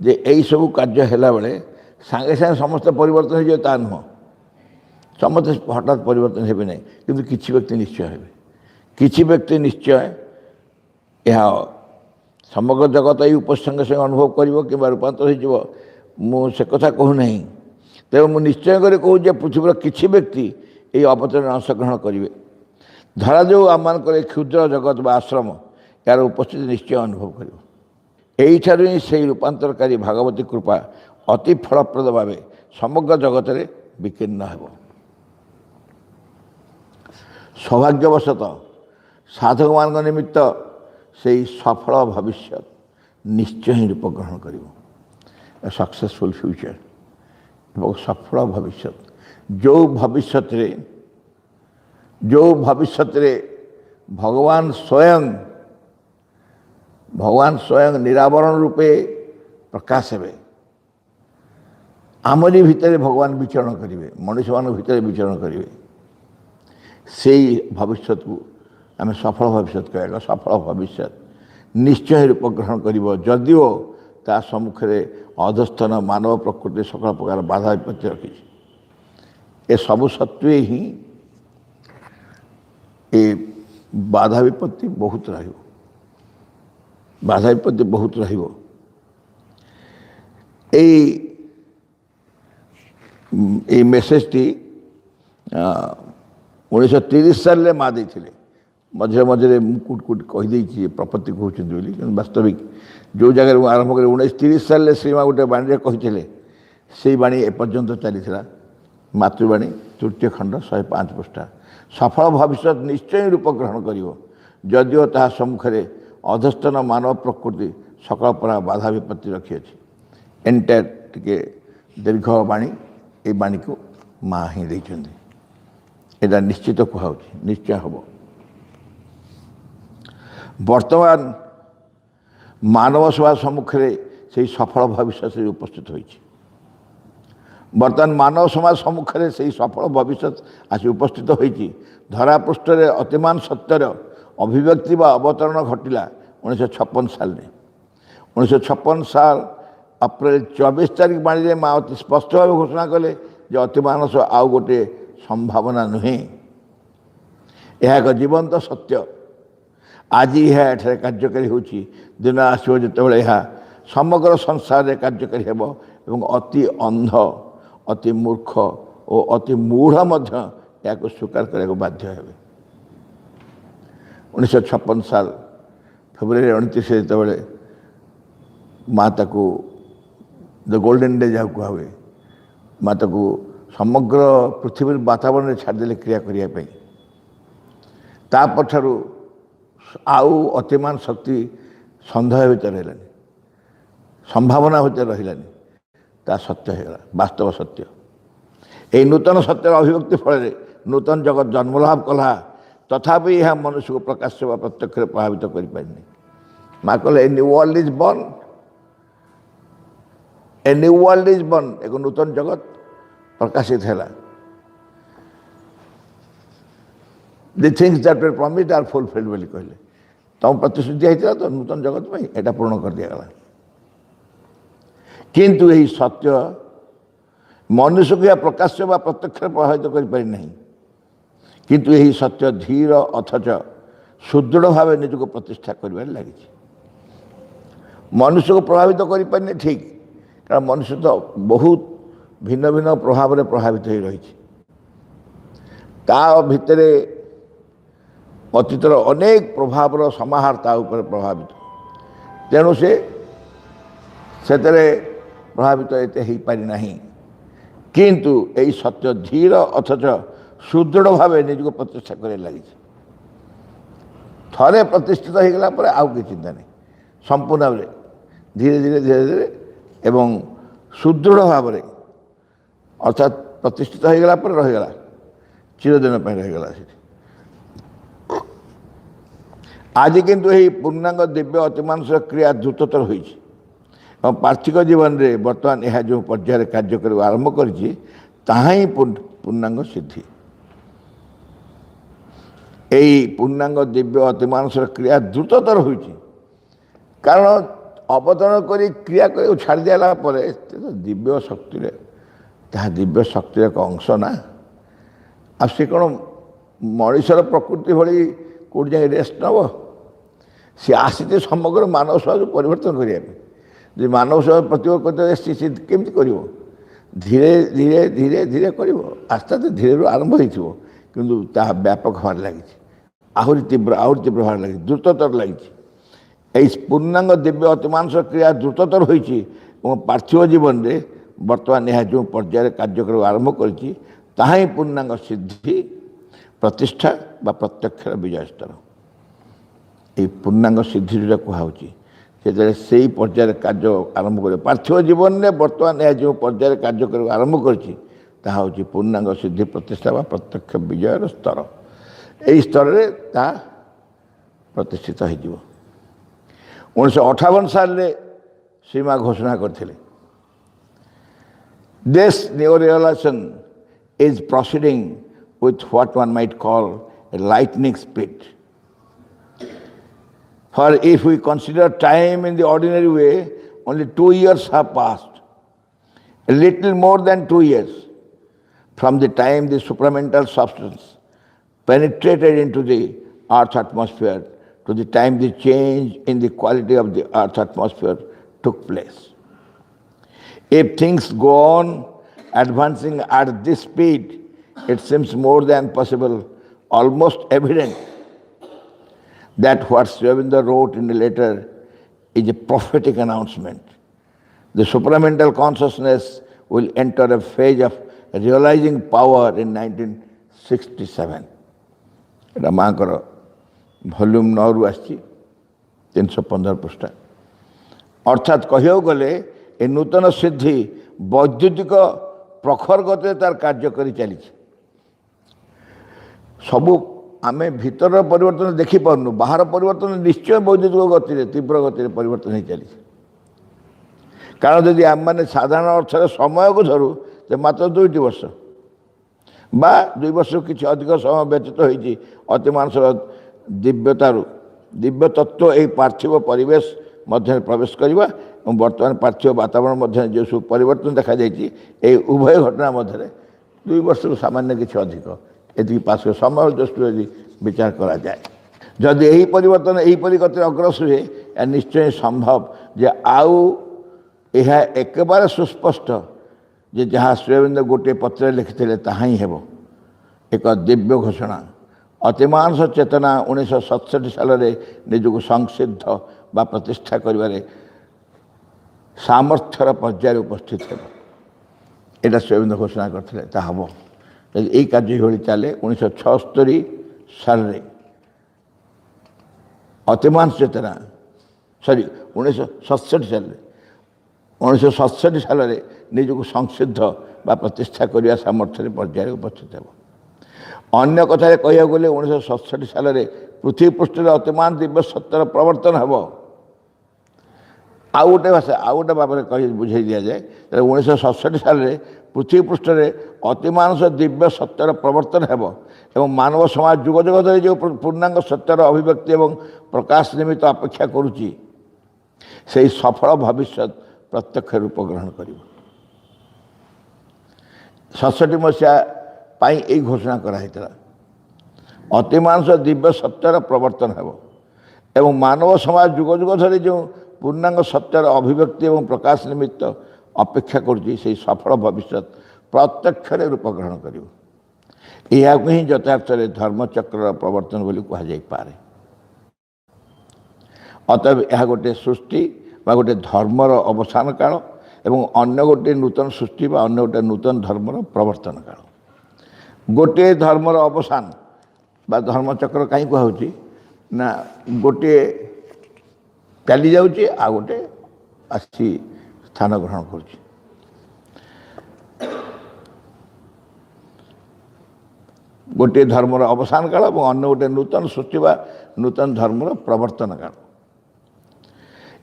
जे यही सब कार्य है बेले सांगे सांगे समस्त परिवर्तन हो ता नुह समस्त हठात परिवर्तन हे ना कि किसी व्यक्ति निश्चय हे किसी व्यक्ति निश्चय यह समग्र जगत यही उपस्थित संगे संगे अनुभव कर रूपांतर हो मुझे कथा कहूना तेज मुझे निश्चय कर कहूँ पृथ्वी किसी व्यक्ति यही अवतरण अंशग्रहण करेंगे धरा जो आम क्षुद्र जगत व आश्रम यार उपस्थिति निश्चय अनुभव कर यही से रूपांतरकारी भागवती कृपा अति फलप्रद भाव समग्र जगत में विकीर्ण हो सौभाग्यवशतः साधक मान निमित्त से सफल भविष्य निश्चय ही रूप ग्रहण कर सक्सेसफुल फ्यूचर और सफल भविष्य जो भविष्य भगवान स्वयं निरावरण रूपे प्रकाश हे आमरी भितर भगवान विचरण करेंगे मनुष्य मान भितर विचरण करेंगे से भविष्य को आम सफल भविष्य कह सफल भविष्य निश्चय रूप ग्रहण कर जदिओ ता सम्मुखें अधस्थन मानव प्रकृति सकल प्रकार बाधा विपत्ति रखी ए सबु सत्वे ही ए बाधा विपत्ति बहुत बाधा विपत्ति बहुत मेसेज टी 1930 साल माँ देते मझे मझे मुकुट कहीदे प्रपत्ति कहते वास्तविक जो जगह आरंभ कर 1930 साल श्री माँ गोटे बाणी कही से बाणी एपर्यंत चली मातृवाणी तृतीय खंड 105 पृष्ठा सफल भविष्य निश्चय रूप ग्रहण कर जदिओ ता सम्मुखें अधस्तन मानव प्रकृति सकल प्रकार बाधा विपत्ति रखी एंटायर टे दीर्घ बाणी ये बाणी को माँ ही देते एटा निश्चित कहुँ निश्चय हम वर्तमान मानव सभा सम्मुखें से सफल भविष्य से उपस्थित होती वर्तमान मानव समाज सम्मुखें से सफल भविष्य आसी उपस्थित होती धरापृष्ठ अतिमान सत्यर अभिव्यक्ति व अवतरण घटिला 1956 साल में 1956 साल अप्रैल 24 तारीख बाणी माँ अति स्पष्ट भाव घोषणा कले जे अतिमानस आउ गोटे संभावना नुहे यह एक जीवंत सत्य आज यह कार्यकारी होची दिन आसो जो समग्र संसार में कार्यकारी हेब एवं अति अंध अति मूर्ख और अति मूढ़ या स्वीकार करने को बाध्य हेबे। 1956 साल फेब्रुआरी 29 जो माँ ताकू द गोल्डन डे जहाँ कह हुए माँ ताकू समग्र पृथ्वी वातावरण छाड़देले क्रिया करने ता पछारू आउ अतिमान शक्ति सन्देह भर रही संभावना भर रही ता सत्य होगा वास्तव सत्य। यही नूतन सत्यर अभिव्यक्ति फल नूतन जगत जन्मलाभ कला तथापि यह मनुष्य को प्रकाश व प्रत्यक्ष प्रभावित कर पारिनी। माँ कहले a new world is born a new world is born एक नूतन जगत प्रकाशित है। The things that were promised are fulfilled बोली कहले तुम प्रतिश्रुति होता तो नूतन जगत में एटा पूर्ण कर दिया गला। किंतु यही सत्य मनुष्य को यह प्रकाश व प्रत्यक्ष प्रभावित कर पारि नहीं। किंतु यही सत्य धीर अथच सुदृढ़ भाव निज को प्रतिष्ठा कर लगी। मनुष्य को प्रभावित कर पारे ठीक कारण मनुष्य तो बहुत भिन्न भिन्न प्रभाव में प्रभावित हो रही ता भितर अतीतर अनेक प्रभावर समाहार ता ऊपर प्रभावित तेणु से प्रभावित एते हो पारि नहीं। किंतु यही सत्य धीर अथच सुदृढ़ भाव निज को प्रतिष्ठा कर लगी। थरे प्रतिष्ठित हो गला पर आउ कि चिंता नहीं संपूर्ण भाव धीरे धीरे धीरे धीरे एवं सुदृढ़ भाव अर्थात प्रतिष्ठित हो गला पर रहीगला चिरदिन रहीगला। आज किंतु यही पूर्णांग दिव्य अतिमानुष क्रिया द्रुततर होई पार्थिक जीवन में बर्तमान यह जो पर्यायर कार्य कर आरंभ कर पूर्णांग सिद्धि। यही पूर्णांग दिव्य अतिमानुष क्रिया द्रुततर हो कारण अवतरण कर क्रिया कर छाड़ दिला दिव्य शक्ति दिव्य शक्ति एक अंश ना आ सी कौन मनीषर प्रकृति भाई कौट जाए रेस्ट नब सी आसी समग्र मानव समाज परिवर्तन करने जो मानव समाज प्रतिभा करते केमती कर धीरे धीरे धीरे धीरे कर आस्ते आस्ते धीरे आरंभ हो किंतु व्यापक हमारे लगी आहरी तीव्र हमारे लगी द्रुततर लगी। पूर्णांग दिव्य अतिमानुष क्रिया द्रुततर हो पार्थिव जीवन में बर्तमान यह जो पर्यायर कार्यक्रम आरंभ कर पूर्णांग सिद्धि प्रतिष्ठा बा प्रत्यक्ष विजय स्तर। ये पूर्णांग सिद्धि जो कहुच्छी से पर्यायर कार्य आरंभ कर पार्थिव जीवन में बर्तमान यह जो पर्यायर कार्यक्रम आरंभ कर पूर्णांग सिद्धि प्रतिष्ठा बा प्रत्यक्ष विजय स्तर। यही स्तर में प्रतिष्ठित हो 1958 साल सीमा घोषणा करते this new realization is proceeding with what one might call a lightning speed. For if we consider time in the ordinary way, only 2 years have passed, a little more than 2 years, from the time the supramental substance penetrated into the Earth's atmosphere to the time the change in the quality of the Earth's atmosphere took place. If things go on advancing at this speed, it seems more than possible, almost evident, that what Sri Aurobindo wrote in the letter is a prophetic announcement. The supramental consciousness will enter a phase of realizing power in 1967. Ramakar volume 9 रु आसी 315 पृष्ठा। अर्थात कहू गले ए नूतन सिद्धि वैद्युतिक प्रखर गति तार कार्य कर चली सबू आम भीतर परिवर्तन देखी पार्नु बाहर परिवर्तन निश्चय वैद्युतिक गति तीव्र गति परिवर्तन हो चली कारण जदि आम मैंने साधारण अर्थ समय को धरू तो मात्र 2 वर्ष बा 2 वर्ष किसी अधिक समय व्यतीत होती अतिमानुष दिव्यतारू दिव्य तत्व यही पार्थिव परिवेश मध्य प्रवेश करवा बर्तमान पार्थिव वातावरण मध्य जो सब परिवर्तन देखा जाए उभय घटना मध्य 2 वर्ष सामान्य किसी अधिक ये पास समय दृष्टि यदि विचार करा जाए जदि यही परिवर्तन यहीपरि गति अग्रसर हुए या निश्चय संभव जे आउ यह एकेबारे सुस्पष्ट जे जहाँ श्री अरविंद गोटे पत्र लिखिते ताहा ही हेब एक दिव्य घोषणा अतिमानस चेतना 1967 साल निजक संसिद्ध बा प्रतिष्ठा करिबारे सामर्थ्यर पर्याय उपस्थित है यहाँ श्री अरविंद घोषणा करते हम यही कार्य भाई चले 1976 साल अतिमानस चेतना सॉरी 1967 साल 1967 साल निजक संसिद्ध बा प्रतिष्ठा करने सामर्थ्य पर्याय उपस्थित है अन्य कथा कह गले 1967 साल पृथ्वी पृष्ठ अतिमान दिव्य सत्यर प्रवर्तन हम आउ गोटे भाषा आउ गोटे भाव कह बुझे दि जाए 1967 साल पृथ्वी पृष्ठ अतिमानस दिव्य सत्यर प्रवर्तन हेब एवं मानव समाज जुग जुग धरी जो पूर्णांग सत्यर अभिव्यक्ति एवं प्रकाश निमित्त अपेक्षा करुच्ची से सफल भविष्य प्रत्यक्ष रूप ग्रहण कर 67 मसीहा यही घोषणा कराई अतिमानस दिव्य सत्यर प्रवर्तन हेब एवं मानव समाज जुग जुग धरी जो पूर्णांग सत्यर अभिव्यक्ति एवं प्रकाश निमित्त अपेक्षा करुच्ची से सफल भविष्य प्रत्यक्ष रूप ग्रहण कर ही यथार्थ धर्मचक्र प्रवर्तन बोली कहुपे अतएव यह गोटे सृष्टि बा गोटे धर्मर अवसान काल एवं अन्य गोटे नूतन सृष्टि बा अन्य गोटे नूतन धर्मर प्रवर्तन काल गोटे धर्मर अवसान बा धर्मचक्र कहीं कहुची ना गोटे चली जाऊँगी आ गोटे आसी स्थान ग्रहण करुच्ची गोटे धर्मर अवसान काल और अन्य गोटे नूतन सृष्टि बा नूतन धर्मर प्रवर्तन काल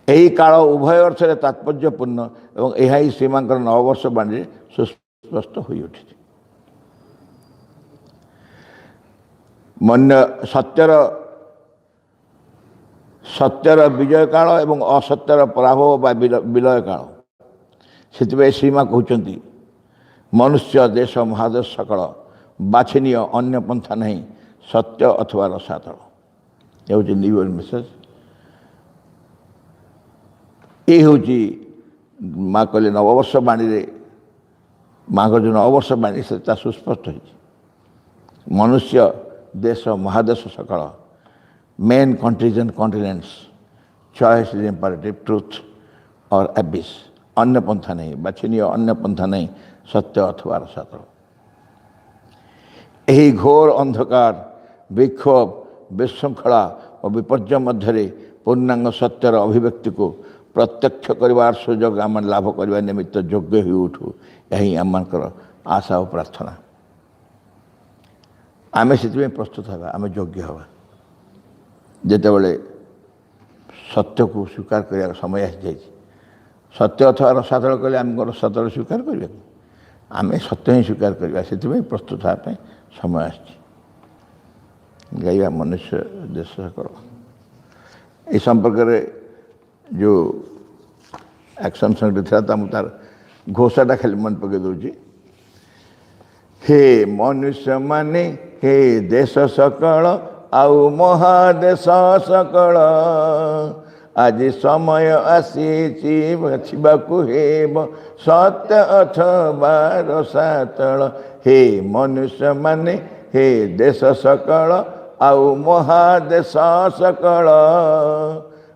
यही काल उभय अर्थ तात्पर्यपूर्ण और यह ही सीमांकर नववर्ष बाणी सुस्पष्ट हो उठी मन सत्यर विजय काल एवं असत्यर पराभव बा विलय काल से सीमा कहते मनुष्य देश महादेश सकल बाछनीय अन्य पंथा नहीं सत्य अथवा रसातल ये हूँ न्यू इयर मेसेज ये हूँ माँ कहले नववर्ष बाणी माँ जो नववर्ष बाणी से सुस्पष्ट हो मनुष्य देश महादेश सकल main countries and continents choice is imperative truth और एबिस अन्य पंथा नहीं बाछनीय अन्य पंथा नहीं सत्य अथवा रसातल यही घोर अंधकार विक्षोभ विशृंखला और विपर्य मध्य पूर्णांग सत्यर अभिव्यक्ति को प्रत्यक्ष कर सुजोग आम लाभ करने निमित्त योग्य हो उठू यही आम आशा और प्रार्थना आमे से प्रस्तुत हवा आमे योग्य हवा जितेबले सत्य को स्वीकार कर समय आसी सत्य अथवा रसातल कले आम रसातल स्वीकार करें आमे सत्य ही स्वीकार करवा से प्रस्तुत हाँपे समय गाइबा मनुष्य देश सकल ये संपर्क जो एक्शन संगठन था तार घोषाटा खाली मन पकई दूची हे मनुष्य माने हे देश सकल आउ महादेश सकल आज समय आसीची बाछिबाकू हेब सत्य अथवा रसातल हे मनुष्य माने हे देश सकल आउ महादेश सकल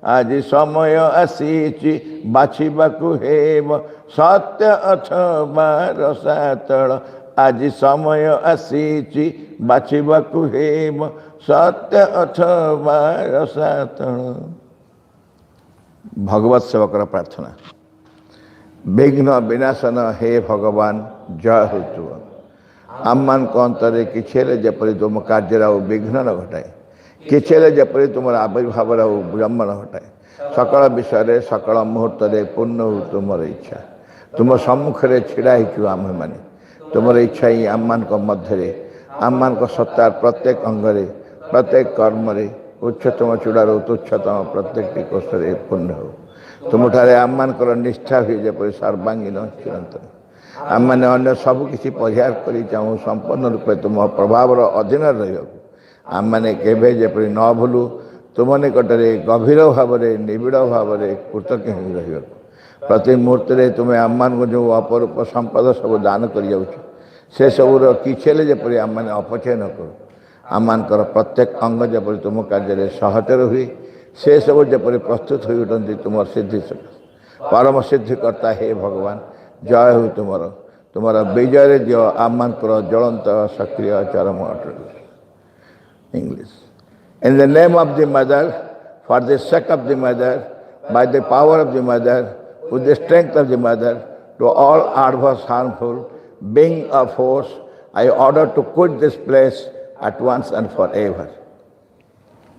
आज समय आसीची बाछिबाकू हेब सत्य अथवा रसातल आज समय आसीची बाछिबाकू हेब सत्य अथवा रसातल भगवत सेवकर प्रार्थना विघ्न विनाशन हे भगवान जय हेतु आम मान अंतरे किसी जपरी तुम कार्य विघ्न न घटाए किसी जपरी तुम आविर्भाव विलंब न घटाए सकल विषय सकल मुहूर्त पूर्ण हो तुम इच्छा तुम सम्मुखें छिड़ा आम मैंने तुम इच्छा ही आम मान मध्य आम मान सत्तार प्रत्येक अंगरे प्रत्येक कर्म उच्चतम चूड़ार तुच्छतम प्रत्येक कोष पूर्ण हो तुम ठारे आम मानकर निष्ठा हुई जपरी सर्वांगीन चिरंतन आम मैंने अन्य सबकि परिहार कर चाहूँ संपूर्ण रूपे तुम प्रभाव अधीन रही आम मैंने केवे जपरी न भूलु तुम निकटरे गभीर भाव में निबिड़ भाव में कृतज्ञ हो रही प्रति मुहूर्त में तुम्हें आम को जो अपरूप संपद सब दान कर से सबूर किसी जपरी आम मैंने अपचय न करूँ आमर प्रत्येक अंग जपरी तुम कार्य सहचर हुए से सब जपरी प्रस्तुत हो उठती तुम सिद्धि परम सिद्धिकर्ता हे भगवान जय हो तुम्हारा विजय दियो आम ज्वलंत सक्रिय चरम English In the name of the mother, for the sake of the mother, by the power of the mother, with the strength of the mother, to all adverse, harmful, being of force, I order to quit this place at once and forever.